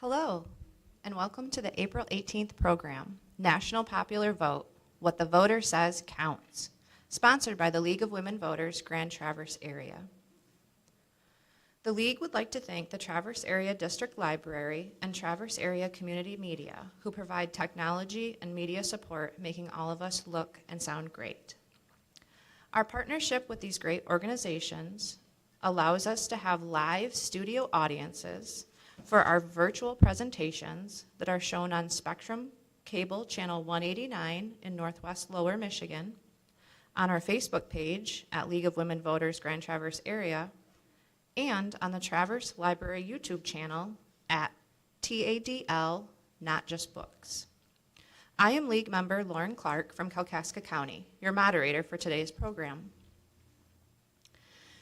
Hello, and welcome to the April 18th program, National Popular Vote, What the Voter Says Counts, sponsored by the League of Women Voters, Grand Traverse Area. The League would like to thank the Traverse Area District Library and Traverse Area Community Media, who provide technology and media support, making all of us look and sound great. Our partnership with these great organizations allows us to have live studio audiences for our virtual presentations that are shown on Spectrum Cable Channel 189 in Northwest Lower Michigan, on our Facebook page at League of Women Voters Grand Traverse Area, and on the Traverse Library YouTube channel at TADL Not Just Books. I am League member Lauren Clark from Kalkaska County, your moderator for today's program.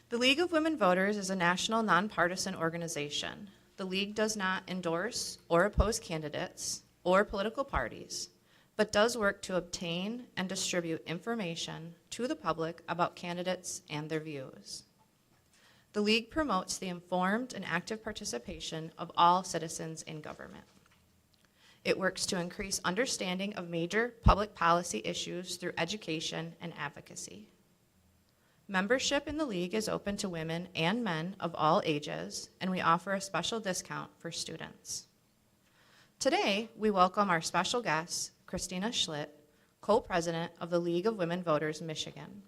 The League of Women Voters is a national nonpartisan organization. The League does not endorse or oppose candidates or political parties, but does work to obtain and distribute information to the public about candidates and their views. The League promotes the informed and active participation of all citizens in government. It works to increase understanding of major public policy issues through education and advocacy. Membership in the League is open to women and men of all ages, and we offer a special discount for students. Today, we welcome our special guest, Christina Schlitt, co-president of the League of Women Voters Michigan.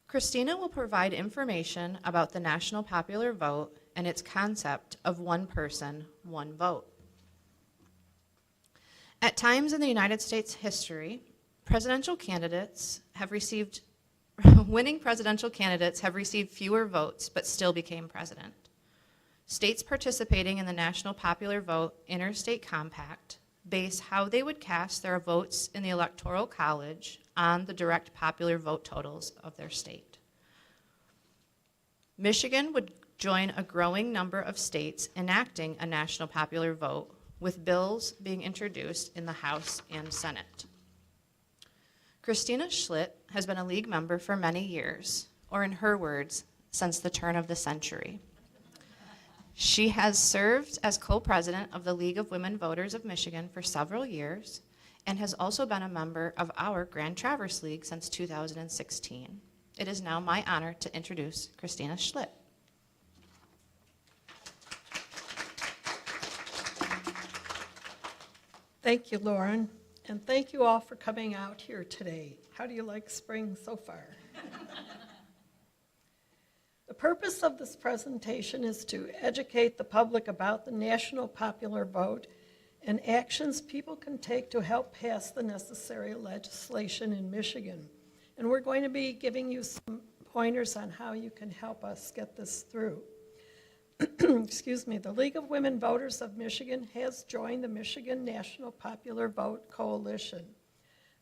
Christina will provide information about the national popular vote and its concept of one person, one vote. At times in the United States history, winning presidential candidates have received fewer votes but still became president. States participating in the National Popular Vote Interstate Compact base how they would cast their votes in the Electoral College on the direct popular vote totals of their state. Michigan would join a growing number of states enacting a national popular vote, with bills being introduced in the House and Senate. Christina Schlitt has been a League member for many years, or in her words, since the turn of the century. She has served as co-president of the League of Women Voters of Michigan for several years and has also been a member of our Grand Traverse League since 2016. It is now my honor to introduce Christina Schlitt. Thank you, Lauren, and thank you all for coming out here today. How do you like spring so far? The purpose of this presentation is to educate the public about the national popular vote and actions people can take to help pass the necessary legislation in Michigan. And we're going to be giving you some pointers on how you can help us get this through. Excuse me, the League of Women Voters of Michigan has joined the Michigan National Popular Vote Coalition.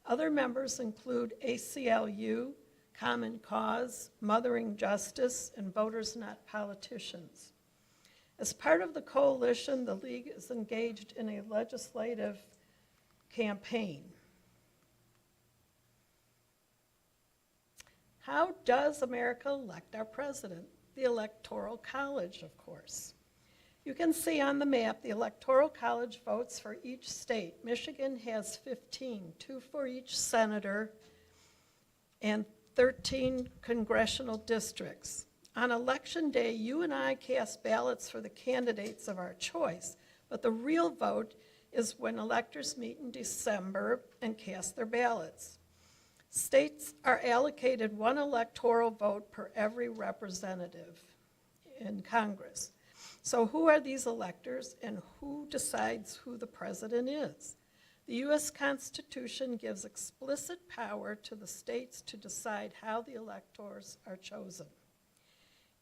Other members include ACLU, Common Cause, Mothering Justice, and Voters Not Politicians. As part of the coalition, the League is engaged in a legislative campaign. How does America elect our president? The Electoral College, of course. You can see on the map the Electoral College votes for each state. Michigan has 15, 2 for each senator, and 13 congressional districts. On election day, you and I cast ballots for the candidates of our choice, but the real vote is when electors meet in December and cast their ballots. States are allocated one electoral vote per every representative in Congress. So who are these electors and who decides who the president is? The U.S. Constitution gives explicit power to the states to decide how the electors are chosen.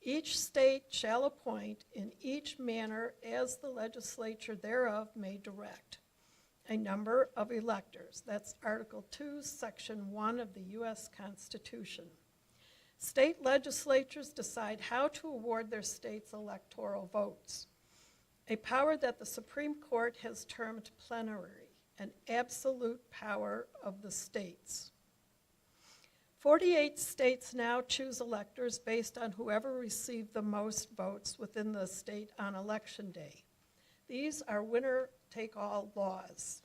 Each state shall appoint in each manner as the legislature thereof may direct a number of electors. That's Article 2, Section 1 of the U.S. Constitution. State legislatures decide how to award their state's electoral votes, a power that the Supreme Court has termed plenary, an absolute power of the states. 48 states now choose electors based on whoever received the most votes within the state on election day. These are winner-take-all laws.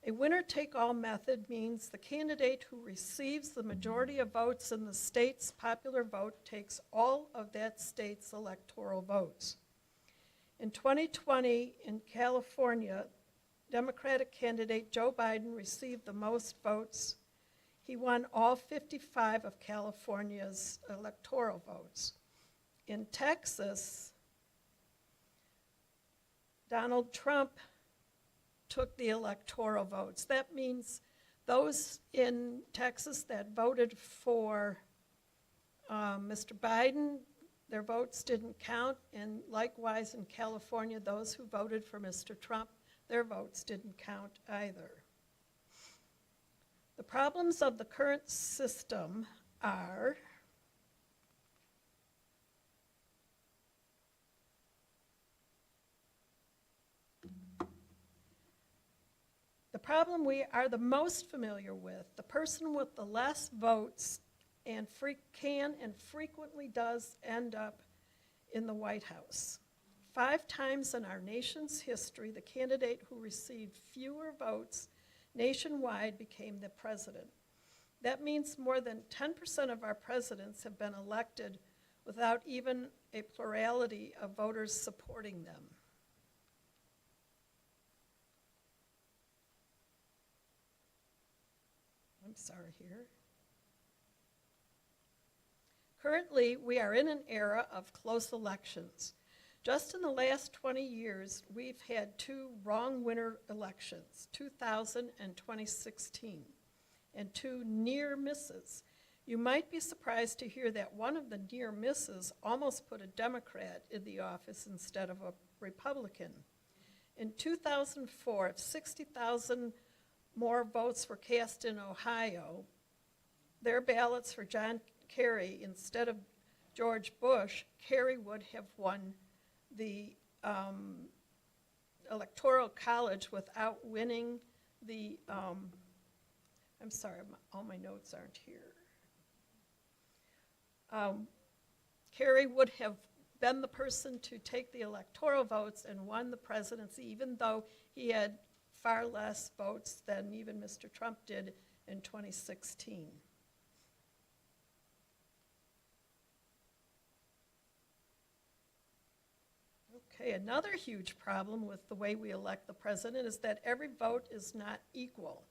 A winner-take-all method means the candidate who receives the majority of votes in the state's popular vote takes all of that state's electoral votes. In 2020, in California, Democratic candidate Joe Biden received the most votes. He won all 55 of California's electoral votes. In Texas, Donald Trump took the electoral votes. That means those in Texas that voted for Mr. Biden, their votes didn't count, and likewise in California, those who voted for Mr. Trump, their votes didn't count either. The problems of the current system are the problem we are the most familiar with. The person with the less votes and can and frequently does end up in the White House. 5 times in our nation's history, the candidate who received fewer votes nationwide became the president. That means more than 10% of our presidents have been elected without even a plurality of voters supporting them. I'm sorry here. Currently, we are in an era of close elections. Just in the last 20 years, we've had 2 wrong winner elections, 2000 and 2016, and 2 near misses. You might be surprised to hear that one of the near misses almost put a Democrat in the office instead of a Republican. In 2004, if 60,000 more votes were cast in Ohio, their ballots for John Kerry instead of George Bush, Kerry would have won the Electoral College without winning the, I'm sorry, all my notes aren't here. Kerry would have been the person to take the electoral votes and won the presidency, even though he had far less votes than even Mr. Trump did in 2016. Okay, another huge problem with the way we elect the president is that every vote is not equal.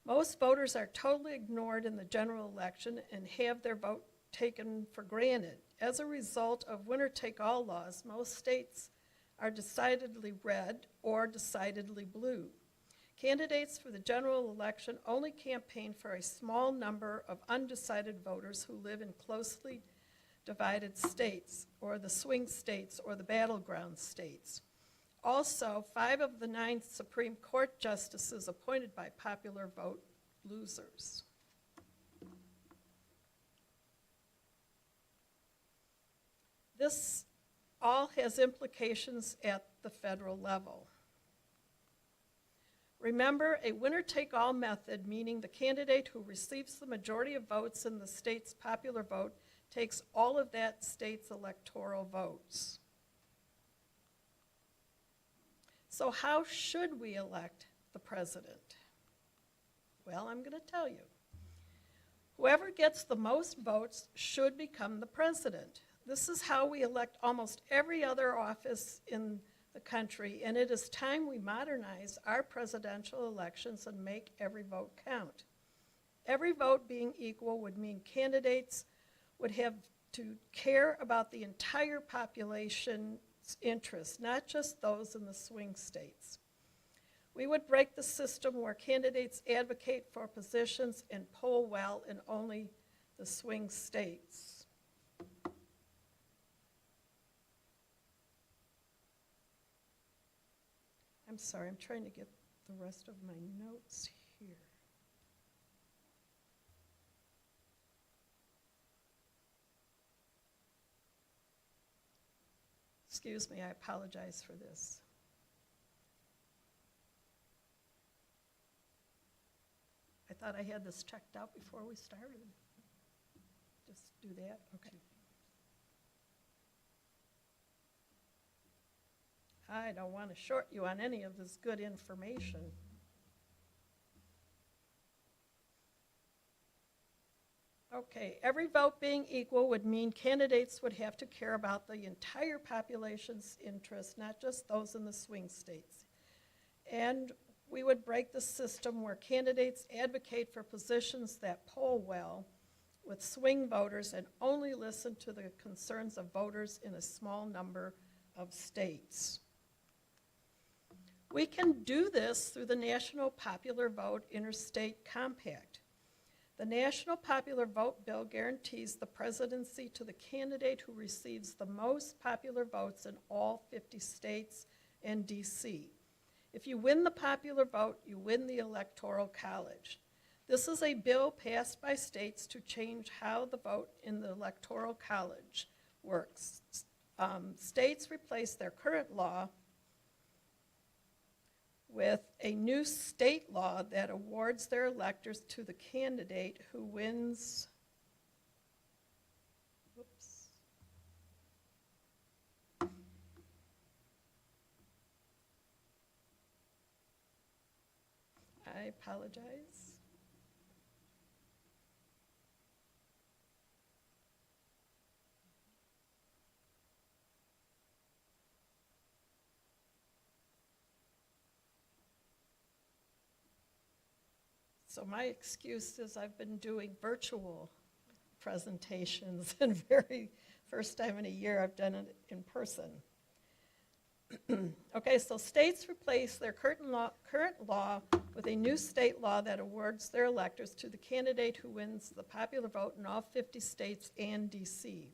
Most voters are totally ignored in the general election and have their vote taken for granted. As a result of winner-take-all laws, most states are decidedly red or decidedly blue. Candidates for the general election only campaign for a small number of undecided voters who live in closely divided states, or the swing states, or the battleground states. Also, 5 of the 9 Supreme Court justices appointed by popular vote losers. This all has implications at the federal level. Remember, a winner-take-all method, meaning the candidate who receives the majority of votes in the state's popular vote takes all of that state's electoral votes. So how should we elect the president? Well, I'm going to tell you. Whoever gets the most votes should become the president. This is how we elect almost every other office in the country, and it is time we modernize our presidential elections and make every vote count. Every vote being equal would mean candidates would have to care about the entire population's interests, not just those in the swing states. We would break the system where candidates advocate for positions and poll well in only the swing states. I'm sorry, I'm trying to get the rest of my notes here. Excuse me, I apologize for this. I thought I had this checked out before we started. Just do that? Okay. I don't want to short you on any of this good information. Okay, every vote being equal would mean candidates would have to care about the entire population's interests, not just those in the swing states. And we would break the system where candidates advocate for positions that poll well with swing voters and only listen to the concerns of voters in a small number of states. We can do this through the National Popular Vote Interstate Compact. The National Popular Vote Bill guarantees the presidency to the candidate who receives the most popular votes in all 50 states and D.C. If you win the popular vote, you win the Electoral College. This is a bill passed by states to change how the vote in the Electoral College works. States replace their current law with a new state law that awards their electors to the candidate who wins. Whoops. I apologize. So my excuse is I've been doing virtual presentations, and very first time in a year I've done it in person. Okay, so states replace their current law with a new state law that awards their electors to the candidate who wins the popular vote in all 50 states and D.C.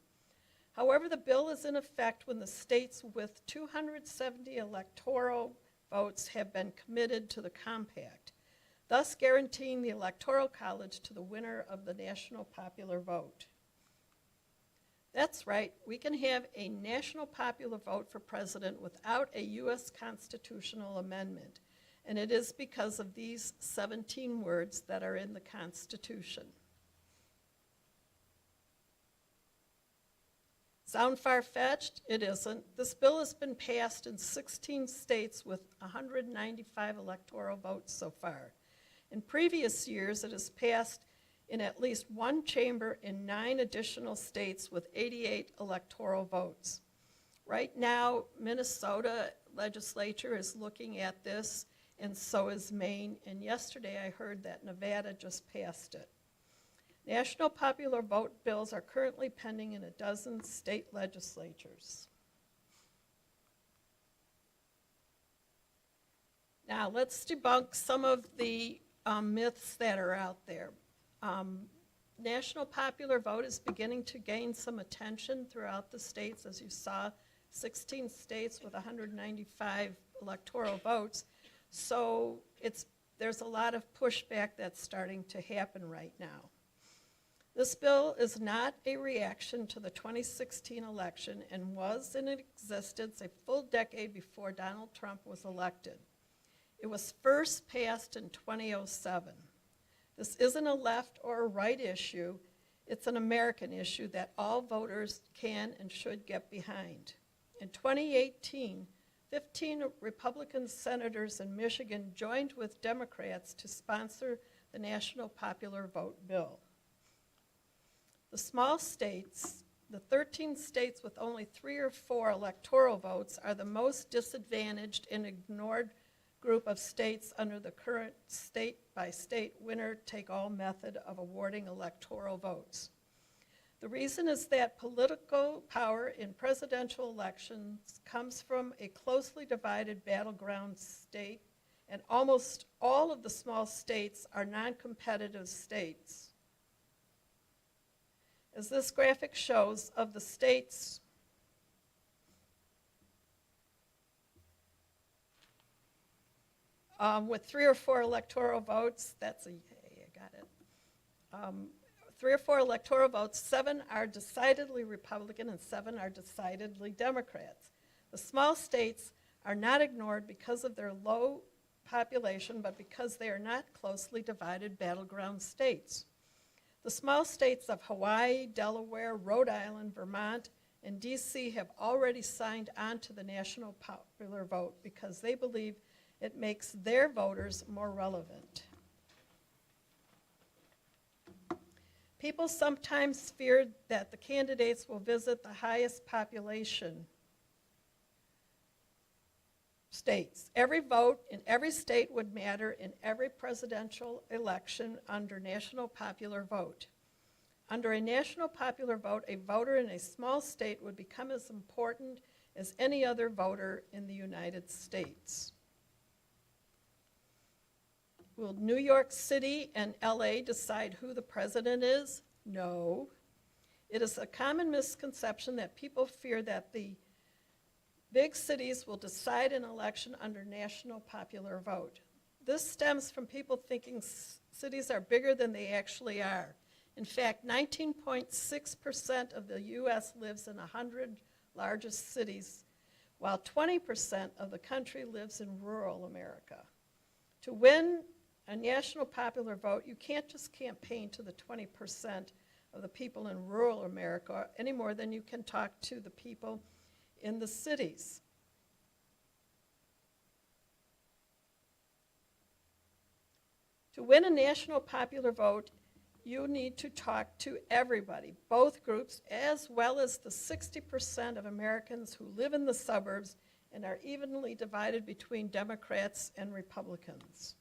However, the bill is in effect when the states with 270 electoral votes have been committed to the compact, thus guaranteeing the Electoral College to the winner of the national popular vote. That's right, we can have a national popular vote for president without a U.S. constitutional amendment, and it is because of these 17 words that are in the Constitution. Sound far-fetched? It isn't. This bill has been passed in 16 states with 195 electoral votes so far. In previous years, it has passed in at least one chamber in 9 additional states with 88 electoral votes. Right now, Minnesota legislature is looking at this, and so is Maine, and yesterday I heard that Nevada just passed it. National popular vote bills are currently pending in a dozen state legislatures. Now, let's debunk some of the myths that are out there. National popular vote is beginning to gain some attention throughout the states. As you saw, 16 states with 195 electoral votes. So there's a lot of pushback that's starting to happen right now. This bill is not a reaction to the 2016 election and was in existence a full decade before Donald Trump was elected. It was first passed in 2007. This isn't a left or a right issue. It's an American issue that all voters can and should get behind. In 2018, 15 Republican senators in Michigan joined with Democrats to sponsor the National Popular Vote bill. The small states, the 13 states with only 3 or 4 electoral votes, are the most disadvantaged and ignored group of states under the current state-by-state winner-take-all method of awarding electoral votes. The reason is that political power in presidential elections comes from a closely divided battleground state, and almost all of the small states are non-competitive states. As this graphic shows, of the states with 3 or 4 electoral votes, that's a yay, I got it. 3 or 4 electoral votes, 7 are decidedly Republican and 7 are decidedly Democrats. The small states are not ignored because of their low population, but because they are not closely divided battleground states. The small states of Hawaii, Delaware, Rhode Island, Vermont, and D.C. have already signed on to the national popular vote because they believe it makes their voters more relevant. People sometimes fear that the candidates will visit the highest population states. Every vote in every state would matter in every presidential election under national popular vote. Under a national popular vote, a voter in a small state would become as important as any other voter in the United States. Will New York City and LA decide who the president is? No. It is a common misconception that people fear that the big cities will decide an election under national popular vote. This stems from people thinking cities are bigger than they actually are. In fact, 19.6% of the U.S. lives in 100 largest cities, while 20% of the country lives in rural America. To win a national popular vote, you can't just campaign to the 20% of the people in rural America any more than you can talk to the people in the cities. To win a national popular vote, you need to talk to everybody, both groups, as well as the 60% of Americans who live in the suburbs and are evenly divided between Democrats and Republicans.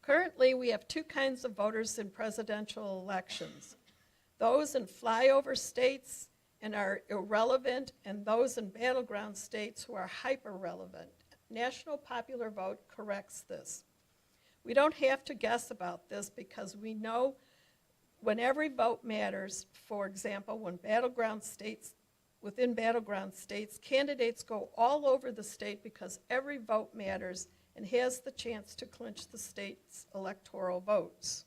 Currently, we have two kinds of voters in presidential elections: those in flyover states and are irrelevant, and those in battleground states who are hyper-relevant. National popular vote corrects this. We don't have to guess about this because we know when every vote matters. For example, when within battleground states, candidates go all over the state because every vote matters and has the chance to clinch the state's electoral votes.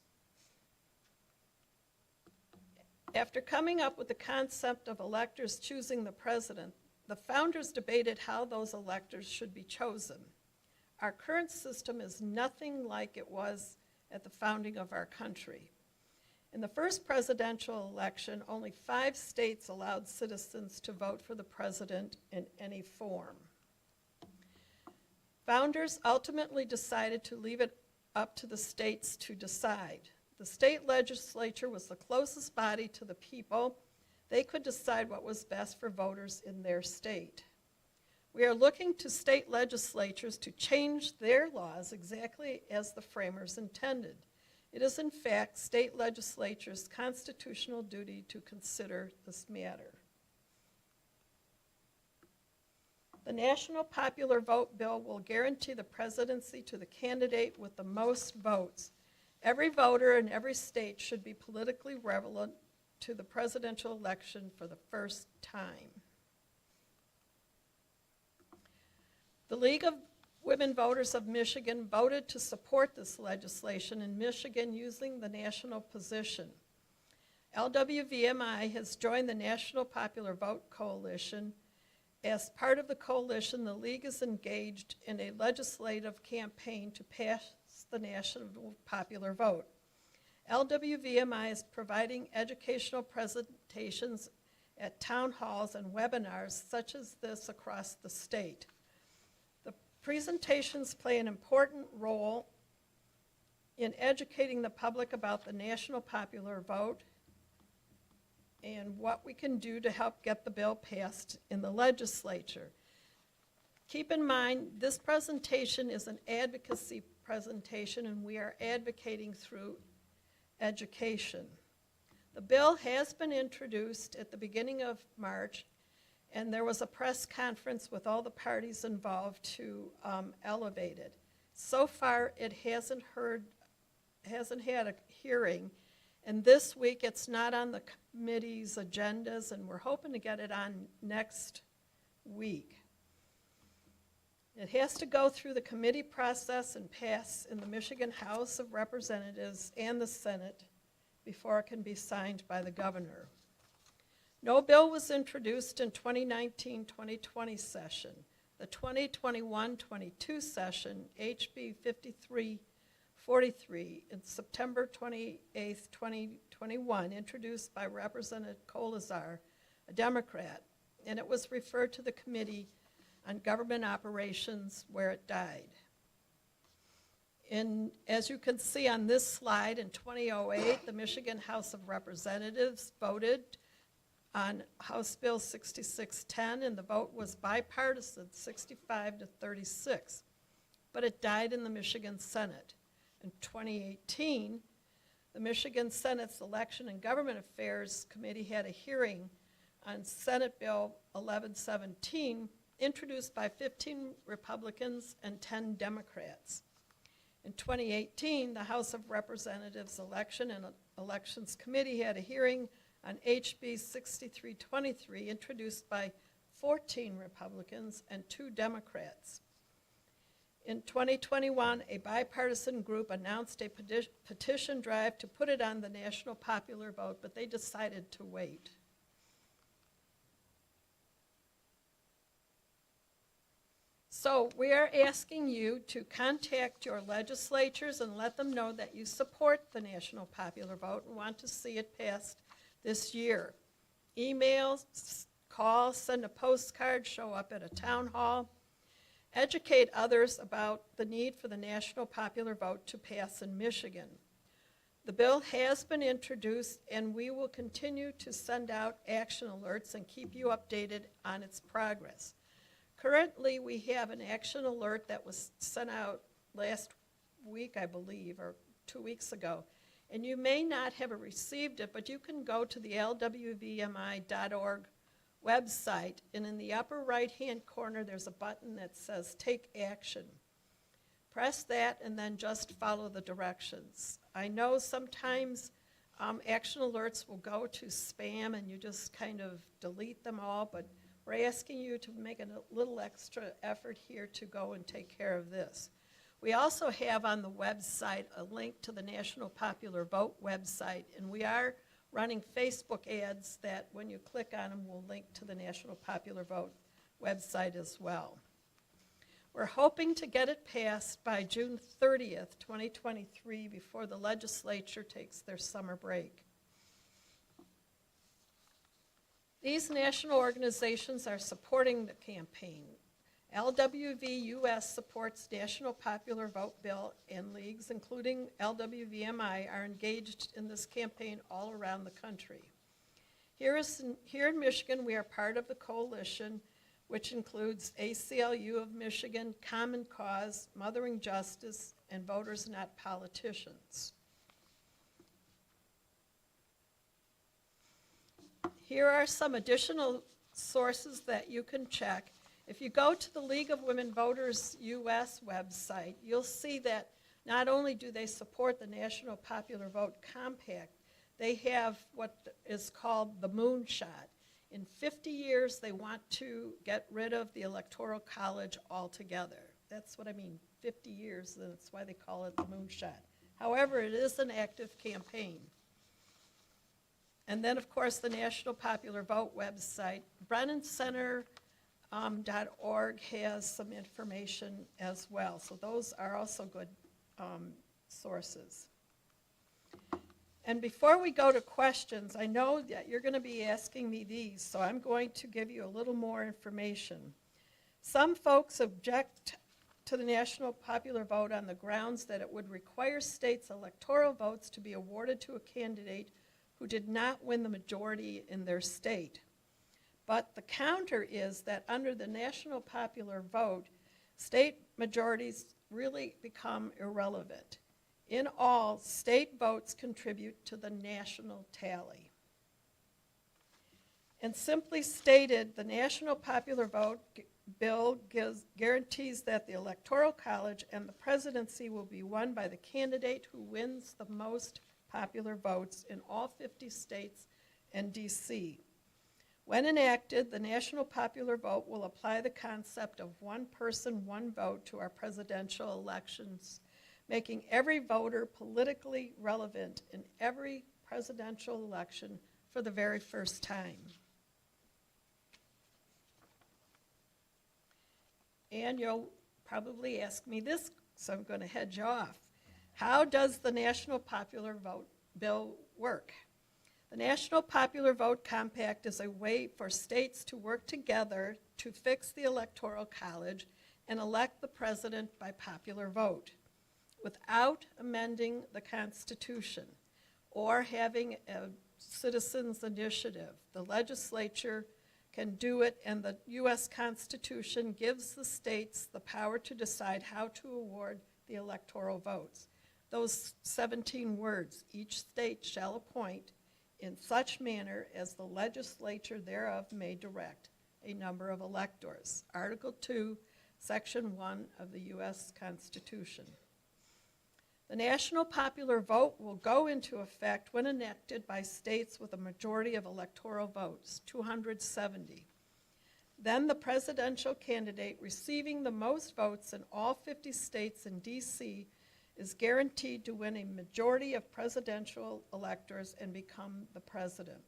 After coming up with the concept of electors choosing the president, the founders debated how those electors should be chosen. Our current system is nothing like it was at the founding of our country. In the first presidential election, only 5 states allowed citizens to vote for the president in any form. Founders ultimately decided to leave it up to the states to decide. The state legislature was the closest body to the people. They could decide what was best for voters in their state. We are looking to state legislatures to change their laws exactly as the framers intended. It is, in fact, state legislatures' constitutional duty to consider this matter. The National Popular Vote Bill will guarantee the presidency to the candidate with the most votes. Every voter in every state should be politically relevant to the presidential election for the first time. The League of Women Voters of Michigan voted to support this legislation in Michigan using the national position. LWVMI has joined the National Popular Vote Coalition. As part of the coalition, the League is engaged in a legislative campaign to pass the national popular vote. LWVMI is providing educational presentations at town halls and webinars such as this across the state. The presentations play an important role in educating the public about the national popular vote and what we can do to help get the bill passed in the legislature. Keep in mind, this presentation is an advocacy presentation, and we are advocating through education. The bill has been introduced at the beginning of March, and there was a press conference with all the parties involved to elevate it. So far, it hasn't had a hearing, and this week it's not on the committee's agendas, and we're hoping to get it on next week. It has to go through the committee process and pass in the Michigan House of Representatives and the Senate before it can be signed by the governor. No bill was introduced in 2019-2020 session. The 2021-22 session, HB 43 in September 28, 2021, introduced by Representative Kolazar, a Democrat, and it was referred to the Committee on Government Operations, where it died. As you can see on this slide, in 2008, the Michigan House of Representatives voted on House Bill 6610, and the vote was bipartisan, 65 to 36, but it died in the Michigan Senate. In 2018, the Michigan Senate's Election and Government Affairs Committee had a hearing on Senate Bill 1117, introduced by 15 Republicans and 10 Democrats. In 2018, the House of Representatives Election and Elections Committee had a hearing on HB 6323, introduced by 14 Republicans and 2 Democrats. In 2021, a bipartisan group announced a petition drive to put it on the national popular vote, but they decided to wait. So we are asking you to contact your legislatures and let them know that you support the national popular vote and want to see it passed this year. Emails, call, send a postcard, show up at a town hall. Educate others about the need for the national popular vote to pass in Michigan. The bill has been introduced, and we will continue to send out action alerts and keep you updated on its progress. Currently, we have an action alert that was sent out last week, I believe, or 2 weeks ago. And you may not have received it, but you can go to the lwvmi.org website, and in the upper right-hand corner, there's a button that says Take Action. Press that and then just follow the directions. I know sometimes action alerts will go to spam and you just kind of delete them all, but we're asking you to make a little extra effort here to go and take care of this. We also have on the website a link to the National Popular Vote website, and we are running Facebook ads that when you click on them will link to the National Popular Vote website as well. We're hoping to get it passed by June 30th, 2023, before the legislature takes their summer break. These national organizations are supporting the campaign. LWV US supports National Popular Vote Bill, and leagues, including LWVMI, are engaged in this campaign all around the country. Here in Michigan, we are part of the coalition, which includes ACLU of Michigan, Common Cause, Mothering Justice, and Voters Not Politicians. Here are some additional sources that you can check. If you go to the League of Women Voters US website, you'll see that not only do they support the National Popular Vote Compact, they have what is called the moonshot. In 50 years, they want to get rid of the Electoral College altogether. That's what I mean, 50 years, and that's why they call it the moonshot. However, it is an active campaign. And then, of course, the National Popular Vote website, BrennanCenter.org has some information as well. So those are also good sources. And before we go to questions, I know that you're going to be asking me these, so I'm going to give you a little more information. Some folks object to the national popular vote on the grounds that it would require states' electoral votes to be awarded to a candidate who did not win the majority in their state. But the counter is that under the national popular vote, state majorities really become irrelevant. In all, state votes contribute to the national tally. And simply stated, the National Popular Vote Bill guarantees that the Electoral College and the presidency will be won by the candidate who wins the most popular votes in all 50 states and D.C. When enacted, the National Popular Vote will apply the concept of one person, one vote to our presidential elections, making every voter politically relevant in every presidential election for the very first time. And you'll probably ask me this, so I'm going to head you off. How does the National Popular Vote Bill work? The National Popular Vote Compact is a way for states to work together to fix the Electoral College and elect the president by popular vote without amending the Constitution or having a citizens' initiative. The legislature can do it, and the U.S. Constitution gives the states the power to decide how to award the electoral votes. Those 17 words, each state shall appoint in such manner as the legislature thereof may direct a number of electors. Article 2, Section 1 of the U.S. Constitution. The national popular vote will go into effect when enacted by states with a majority of electoral votes, 270. Then the presidential candidate receiving the most votes in all 50 states and D.C. is guaranteed to win a majority of presidential electors and become the president.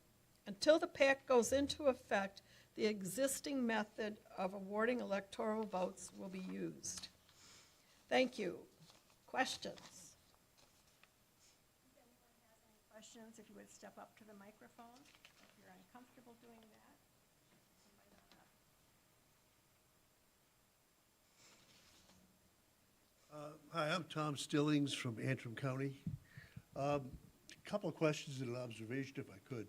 Until the pact goes into effect, the existing method of awarding electoral votes will be used. Thank you. Questions? If anyone has any questions, if you would step up to the microphone, if you're uncomfortable doing that. Somebody on that. Hi, I'm Tom Stillings from Antrim County. A couple of questions and an observation, if I could.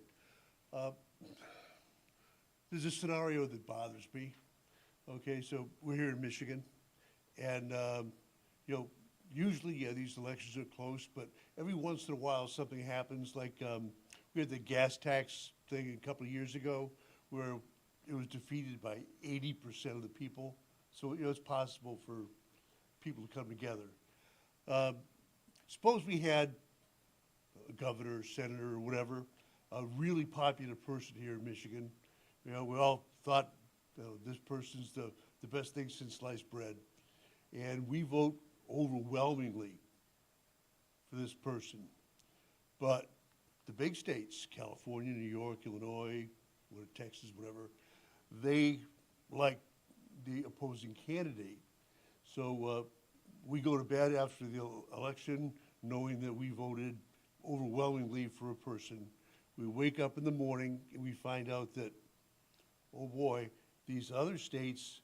There's a scenario that bothers me. Okay, so we're here in Michigan, and usually, yeah, these elections are close, but every once in a while something happens. Like we had the gas tax thing a couple of years ago, where it was defeated by 80% of the people. So it's possible for people to come together. Suppose we had a governor, senator, or whatever, a really popular person here in Michigan. We all thought this person's the best thing since sliced bread. And we vote overwhelmingly for this person. But the big states, California, New York, Illinois, Texas, whatever, they like the opposing candidate. So we go to bed after the election knowing that we voted overwhelmingly for a person. We wake up in the morning and we find out that, oh boy, these other states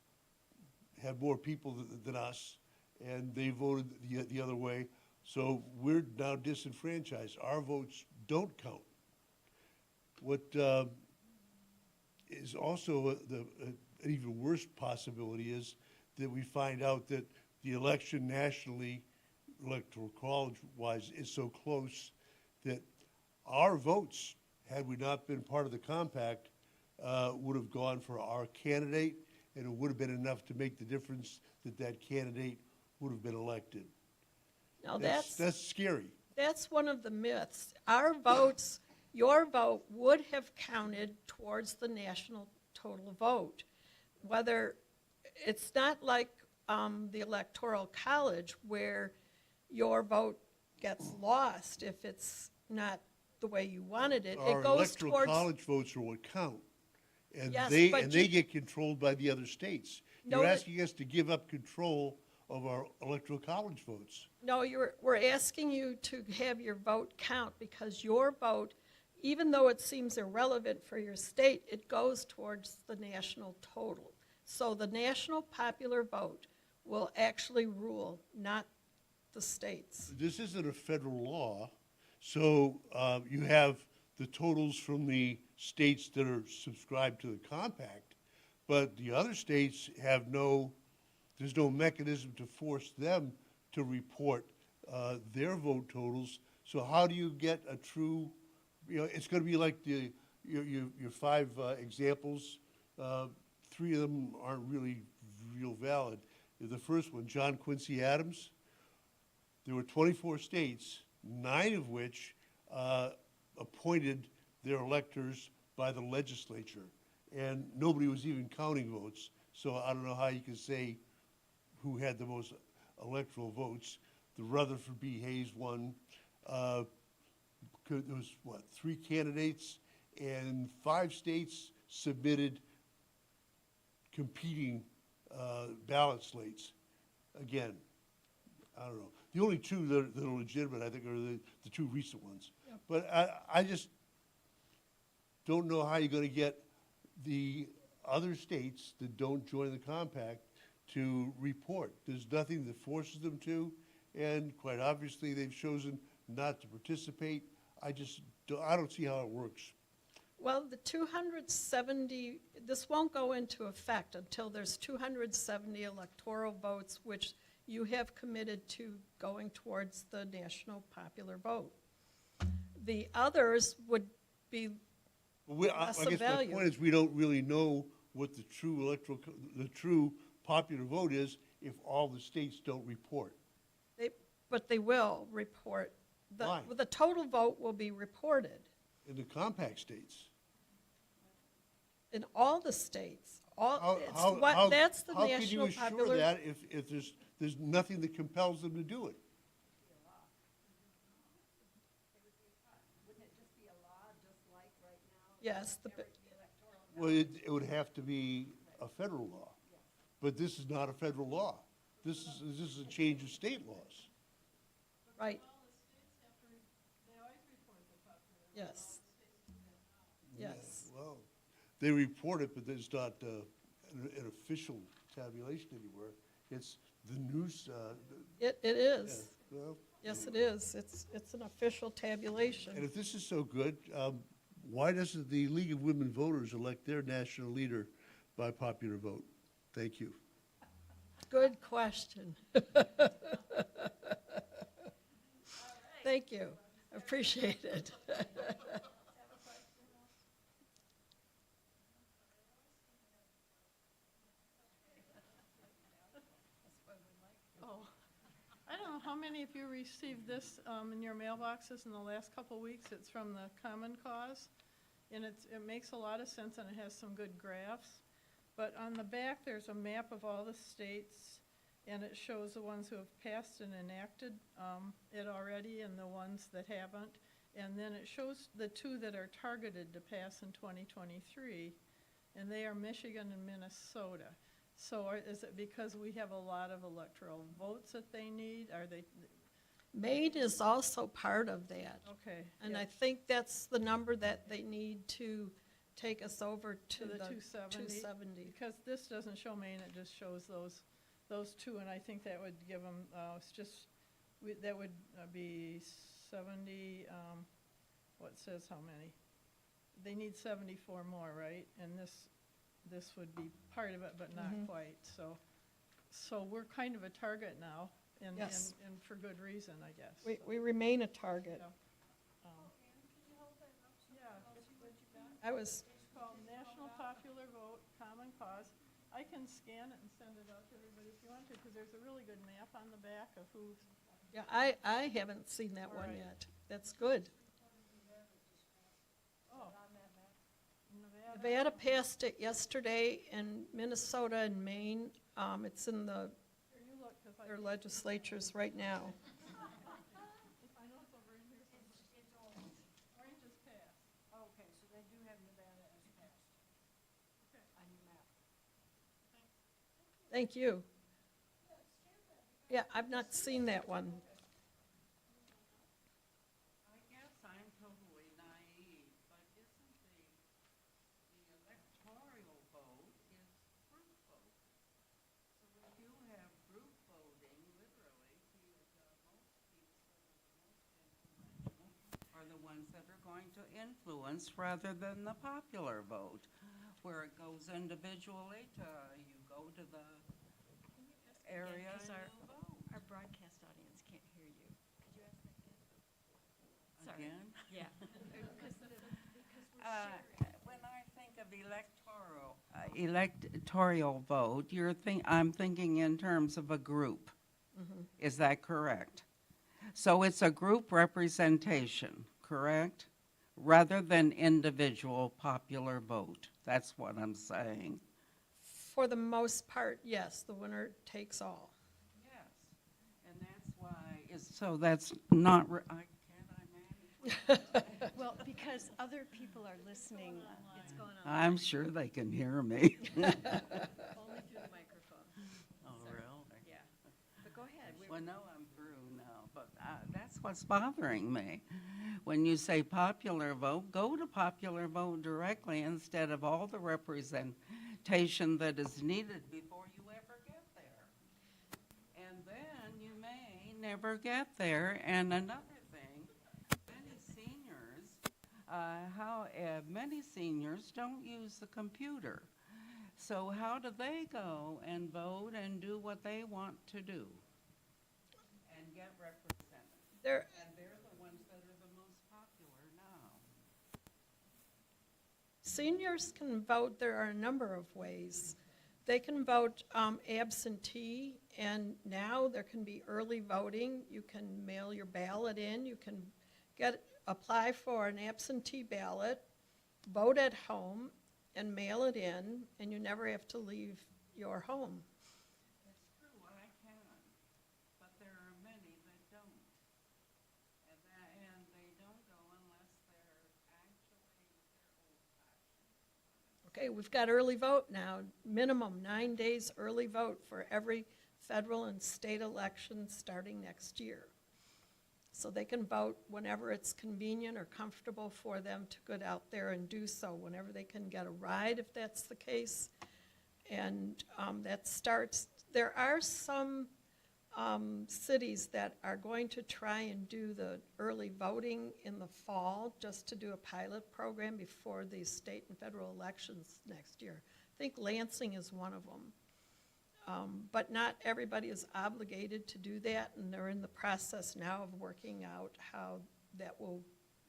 have more people than us, and they voted the other way. So we're now disenfranchised. Our votes don't count. What is also an even worse possibility is that we find out that the election nationally, electoral college-wise, is so close that our votes, had we not been part of the compact, would have gone for our candidate, and it would have been enough to make the difference that that candidate would have been elected. Now That's scary. That's one of the myths. Our votes, your vote would have counted towards the national total vote. Whether, it's not like the Electoral College where your vote gets lost if it's not the way you wanted it. Our It goes electoral towards, college votes are what count. And Yes, they but they you- get controlled by the other states. No, You're that- asking us to give up control of our electoral college votes. no, we're asking you to have your vote count because your vote, even though it seems irrelevant for your state, it goes towards the national total. So the national popular vote will actually rule, not the states. This isn't a federal law, so you have the totals from the states that are subscribed to the compact, but the other states have there's no mechanism to force them to report their vote totals. So how do you get a true, it's going to be like your five examples. Three of them aren't really real valid. The first one, John Quincy Adams, there were 24 states, 9 of which appointed their electors by the legislature, and nobody was even counting votes. So I don't know how you can say who had the most electoral votes. The Rutherford B. Hayes one. There was, 3 candidates, and 5 states submitted competing ballot slates. Again, I don't know. The only two that are legitimate, I think, are the two recent ones. Yep. But I just don't know how you're gonna get the other states that don't join the compact to report. There's nothing that forces them to, and quite obviously, they've chosen not to participate. I don't see how it works. Well, the 270, this won't go into effect until there's 270 electoral votes, which you have committed to going towards the national popular vote. The others would be I less guess of my value. point is, we don't really know what the true popular vote is if all the states don't report. But they will report. Why? The total vote will be reported In the compact states. in all the states. How That's the can you national assure popular. that if there's nothing that compels them to do it? Yes, Well, it would have to be a federal law, but this is not a federal law. This is a change of state laws. right. Yes. Yes. Well, they report it, but there's not an official tabulation anywhere. It's the news, It yeah, is. well, Yes, it is. It's an official and tabulation. if this is so good, why doesn't the League of Women Voters elect their national leader by popular vote? Thank you. Good question. Thank you. Appreciate it. Oh, I don't know how many of you received this in your mailboxes in the last couple of weeks. It's from the Common Cause, and it makes a lot of sense, and it has some good graphs. But on the back, there's a map of all the states, and it shows the ones who have passed and enacted it already and the ones that haven't. And then it shows the two that are targeted to pass in 2023, and they are Michigan and Minnesota. So is it because we have a lot of electoral votes that they need? Are they, Maine is also part of that. okay. And yeah, I think that's the number that they need to take us over to To the the 270? 270. Because this doesn't show Maine, it just shows those two, and I think that would give them, that would be 70, what says how many? They need 74 more, right? And this would be part of it, but not Mhm. quite, so we're kind of a target now, and Yes. for good reason, I guess. We remain a target. Yeah. Yeah, I was, it's called National Popular Vote, Common Cause. I can scan it and send it out to everybody if you want to, because there's a really good map on the back of who's, yeah, I haven't seen that All one right. yet. That's good. oh, Nevada. Nevada passed it yesterday, and Minnesota and Maine, it's in Here, you look, 'cause their legislatures right now. I know it's over in here somewhere. Orange is passed. Okay, so they do have Nevada as passed on your map. Thank you. Yeah, I've not seen that one. I guess I'm totally naive, but isn't the electoral vote is group vote? So if you have group voting, literally, most people are the ones that are going to influence rather than the popular vote, where it goes individually to, you go to the area Because and you vote. our broadcast audience can't hear you. Could you ask that again? Sorry. Again? Yeah. When I think of electoral vote, I'm thinking in terms of a group. Is that correct? So it's a group representation, correct? Rather than individual popular vote. That's what I'm saying. For the most part, yes, the winner takes all. Yes, and that's why, so that's not, manage? Well, because other people are listening, it's going on I'm sure they can hear me. only through the microphone. Oh, really? Yeah. But go ahead. Well, no, I'm through now, but that's what's bothering me. When you say popular vote, go to popular vote directly instead of all the representation that is needed before you ever get there. And then you may never get there. And another thing, many seniors don't use the computer. So how do they go and vote and do what they want to do and get represented? There, And they're the ones that are the most popular now. seniors can vote, there are a number of ways. They can vote absentee, and now there can be early voting. You can mail your ballot in, you can apply for an absentee ballot, vote at home, and mail it in, and you never have to leave your home. It's true, I can, but there are many that don't. And they don't go unless they're old-fashioned. Okay, we've got early vote now, minimum 9 days early vote for every federal and state election starting next year. So they can vote whenever it's convenient or comfortable for them to get out there and do so, whenever they can get a ride, if that's the case. And that starts, there are some cities that are going to try and do the early voting in the fall, just to do a pilot program before the state and federal elections next year. I think Lansing is one of them. But not everybody is obligated to do that, and they're in the process now of working out how that will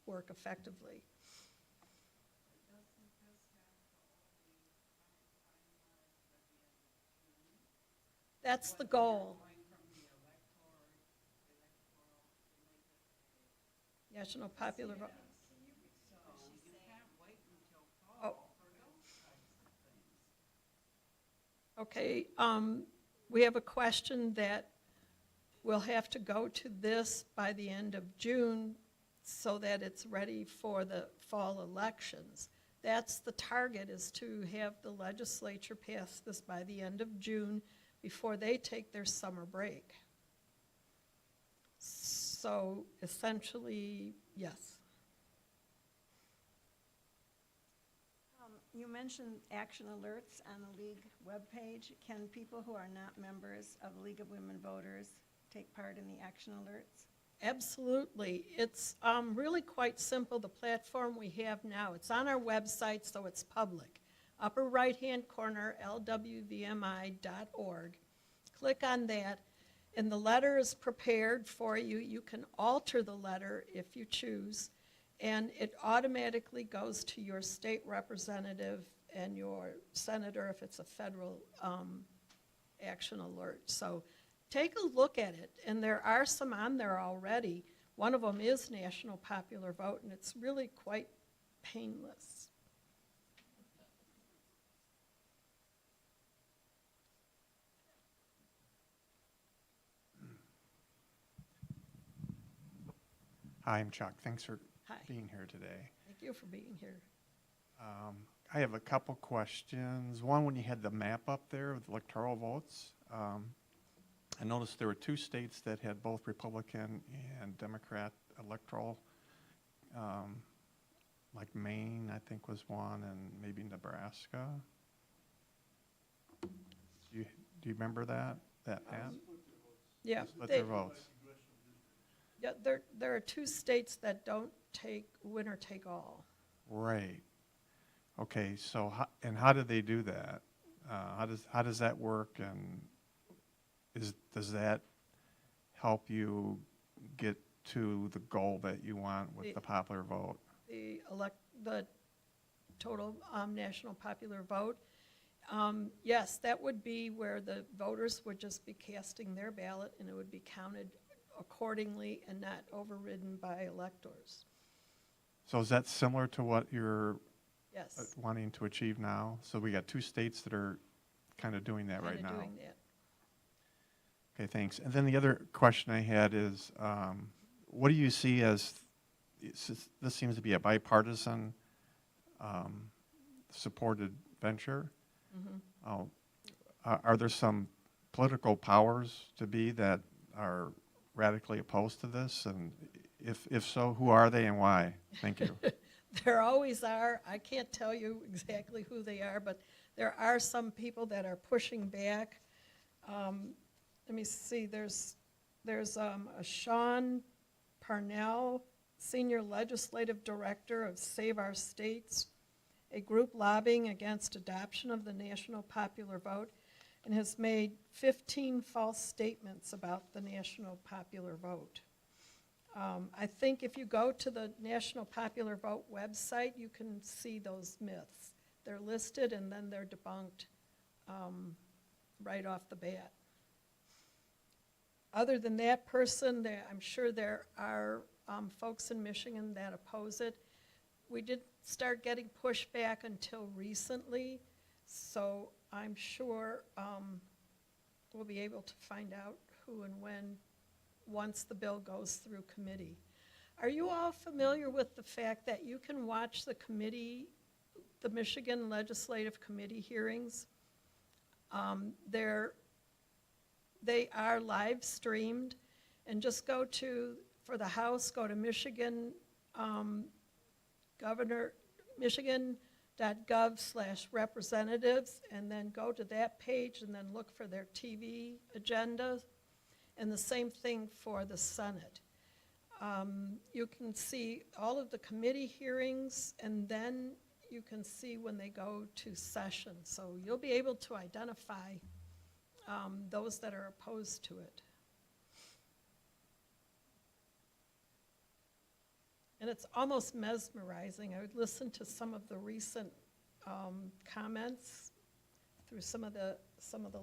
work effectively. That's the goal. National popular vote. Oh. Okay, we have a question that will have to go to this by the end of June so that it's ready for the fall elections. That's the target, is to have the legislature pass this by the end of June before they take their summer break. So essentially, yes. You mentioned action alerts on the League webpage. Can people who are not members of the League of Women Voters take part in the action alerts? Absolutely. It's really quite simple, the platform we have now. It's on our website, so it's public. Upper right-hand corner, lwvmi.org. Click on that, and the letter is prepared for you. You can alter the letter if you choose, and it automatically goes to your state representative and your senator if it's a federal action alert. So take a look at it, and there are some on there already. One of them is National Popular Vote, and it's really quite painless. Hi, I'm Chuck. Thanks for Hi. being here today. Thank you for being here. I have a couple questions. One, when you had the map up there with electoral votes, I noticed there were two states that had both Republican and Democrat electoral, like Maine, I think was one, and maybe Nebraska. Do you remember that map? Yeah, Split their votes. yeah, there are two states that don't take winner take all. Right. Okay, so how do they do that? How does that work, and does that help you get to the goal that you want with the popular vote? The total national popular vote. Yes, that would be where the voters would just be casting their ballot, and it would be counted accordingly and not overridden by electors. So is that similar to what you're Yes, wanting to achieve now? So we got two states that are kind of doing that right now. kind of doing that. Okay, thanks. And then the other question I had is, what do you see as, this seems to be a bipartisan supported venture. Mhm. Are there some political powers to be that are radically opposed to this? And if so, who are they and why? Thank you. There always are. I can't tell you exactly who they are, but there are some people that are pushing back. Let me see, there's a Sean Parnell, Senior Legislative Director of Save Our States, a group lobbying against adoption of the national popular vote, and has made 15 false statements about the national popular vote. I think if you go to the National Popular Vote website, you can see those myths. They're listed and then they're debunked right off the bat. Other than that person, I'm sure there are folks in Michigan that oppose it. We didn't start getting pushback until recently, so I'm sure we'll be able to find out who and when once the bill goes through committee. Are you all familiar with the fact that you can watch the committee, the Michigan Legislative Committee hearings? They are live streamed, and just go to, for the House, go to Michigan michigan.gov/representatives, and then go to that page and then look for their TV agenda. And the same thing for the Senate. You can see all of the committee hearings, and then you can see when they go to session. So you'll be able to identify those that are opposed to it. And it's almost mesmerizing. I would listen to some of the recent comments through some of the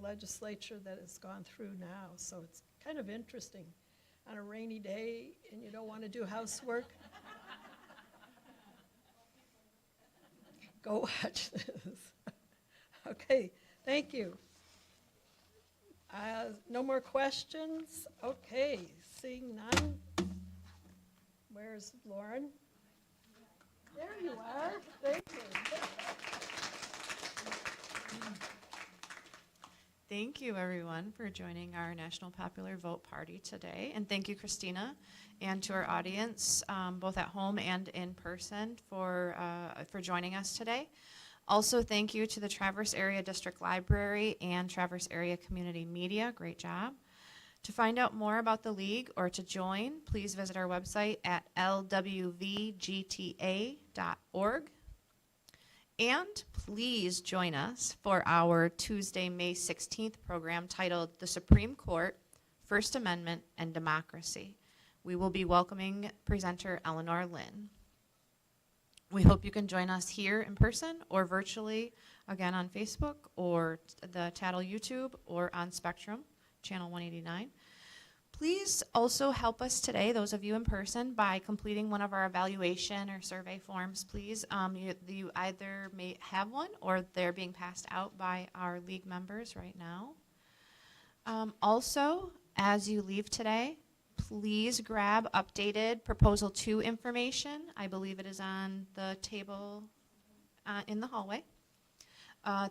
legislature that has gone through now. So it's kind of interesting on a rainy day and you don't want to do housework. Go watch this. Okay, thank you. No more questions? Okay, seeing none. Where's Lauren? There you are. Thank you. Thank you, everyone, for joining our National Popular Vote Party today. And thank you, Christina, and to our audience, both at home and in person, for joining us today. Also, thank you to the Traverse Area District Library and Traverse Area Community Media. Great job. To find out more about the League or to join, please visit our website at lwvgta.org. And please join us for our Tuesday, May 16th program titled The Supreme Court, First Amendment, and Democracy. We will be welcoming presenter Eleanor Lynn. We hope you can join us here in person or virtually, again on Facebook or the Tattle YouTube or on Spectrum, channel 189. Please also help us today, those of you in person, by completing one of our evaluation or survey forms, please. You either may have one or they're being passed out by our League members right now. Also, as you leave today, please grab updated Proposal 2 information. I believe it is on the table in the hallway.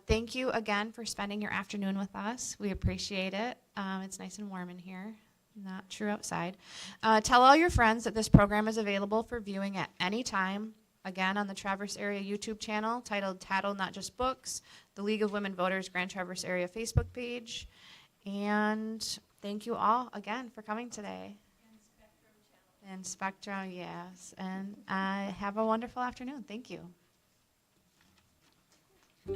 Thank you again for spending your afternoon with us. We appreciate it. It's nice and warm in here. Not true outside. Tell all your friends that this program is available for viewing at any time. Again, on the Traverse Area YouTube channel titled Tattle Not Just Books, the League of Women Voters Grand Traverse Area Facebook page. And thank you all again for coming today. And Spectrum, yes. And have a wonderful afternoon. Thank you.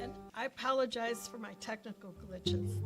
And I apologize for my technical glitches.